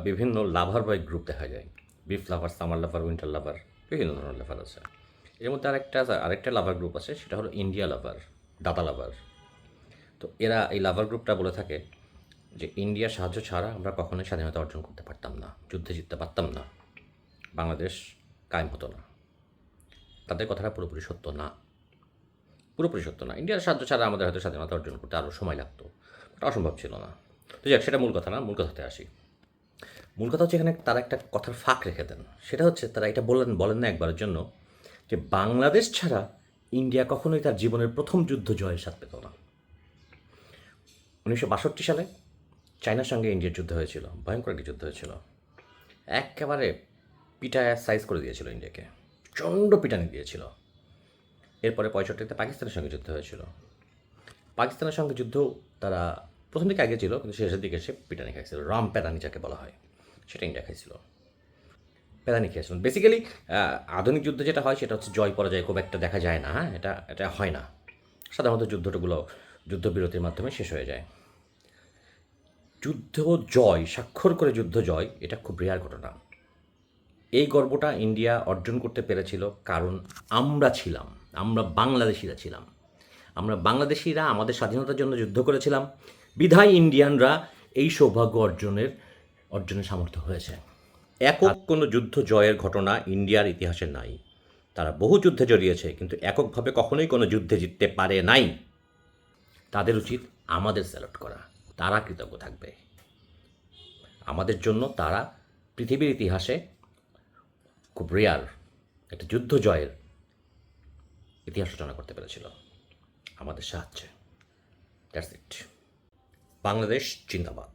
বিভিন্ন লাভার বা গ্রুপ দেখা যায়। বিফ লাভার, সামার লাভার, উইন্টার লাভার, বিভিন্ন ধরনের লাভার আছে। এর মধ্যে আরেকটা লাভার গ্রুপ আছে, সেটা হলো ইন্ডিয়া লাভার, দাদা লাভার। তো এরা এই লাভার গ্রুপটা বলে থাকে যে ইন্ডিয়ার সাহায্য ছাড়া আমরা কখনোই স্বাধীনতা অর্জন করতে পারতাম না, যুদ্ধে জিততে পারতাম না, বাংলাদেশ কায়েম হতো না। তাদের কথাটা পুরোপুরি সত্য না, পুরোপুরি সত্য না। ইন্ডিয়ার সাহায্য ছাড়া আমাদের হয়তো স্বাধীনতা অর্জন করতে আরও সময় লাগতো, এটা অসম্ভব ছিল না। তো যাক, সেটা মূল কথা না, মূল কথাতে আসি। মূল কথা হচ্ছে এখানে তারা একটা কথার ফাঁক রেখে দেন। সেটা হচ্ছে তারা এটা বলেন না একবারের জন্য যে বাংলাদেশ ছাড়া ইন্ডিয়া কখনোই তার জীবনের প্রথম যুদ্ধ জয়ের স্বাদ পেত না। 1962 সালে চায়নার সঙ্গে ইন্ডিয়ার যুদ্ধ হয়েছিল, ভয়ঙ্কর একটি যুদ্ধ হয়েছিল। একেবারে পিটায় সাইজ করে দিয়েছিল ইন্ডিয়াকে, প্রচণ্ড পিটানি দিয়েছিল। এরপরে 65-তে পাকিস্তানের সঙ্গে যুদ্ধ হয়েছিল। পাকিস্তানের সঙ্গে যুদ্ধ তারা প্রথম দিকে আগে ছিল, কিন্তু শেষের দিকে সে পিটানি খাইছিল, রাম প্যাদানি যাকে বলা হয়, সেটা ইন্ডিয়া খাইছিল। প্যাদানি খেয়েছিলেন বেসিক্যালি। আধুনিক যুদ্ধে যেটা হয় সেটা হচ্ছে জয় পরাজয় খুব একটা দেখা যায় না, হ্যাঁ, এটা হয় না। সাধারণত যুদ্ধবিরতির মাধ্যমে শেষ হয়ে যায়। যুদ্ধ জয়, স্বাক্ষর করে যুদ্ধ জয়, এটা খুব রেয়ার ঘটনা। এই গর্বটা ইন্ডিয়া অর্জন করতে পেরেছিল কারণ আমরা বাংলাদেশিরা ছিলাম। আমরা বাংলাদেশিরা আমাদের স্বাধীনতার জন্য যুদ্ধ করেছিলাম, বিধায় ইন্ডিয়ানরা এই সৌভাগ্য অর্জনের সামর্থ্য হয়েছে। একক কোনো যুদ্ধ জয়ের ঘটনা ইন্ডিয়ার ইতিহাসে নাই। তারা বহু যুদ্ধে জড়িয়েছে, কিন্তু এককভাবে কখনোই কোনো যুদ্ধে জিততে পারে নাই। তাদের উচিত আমাদের স্যালুট করা, তারা কৃতজ্ঞ থাকবে। আমাদের জন্য তারা পৃথিবীর ইতিহাসে খুব রেয়ার একটা যুদ্ধ জয়ের ইতিহাস রচনা করতে পেরেছিল আমাদের সাহায্যে। That's it. বাংলাদেশ জিন্দাবাদ।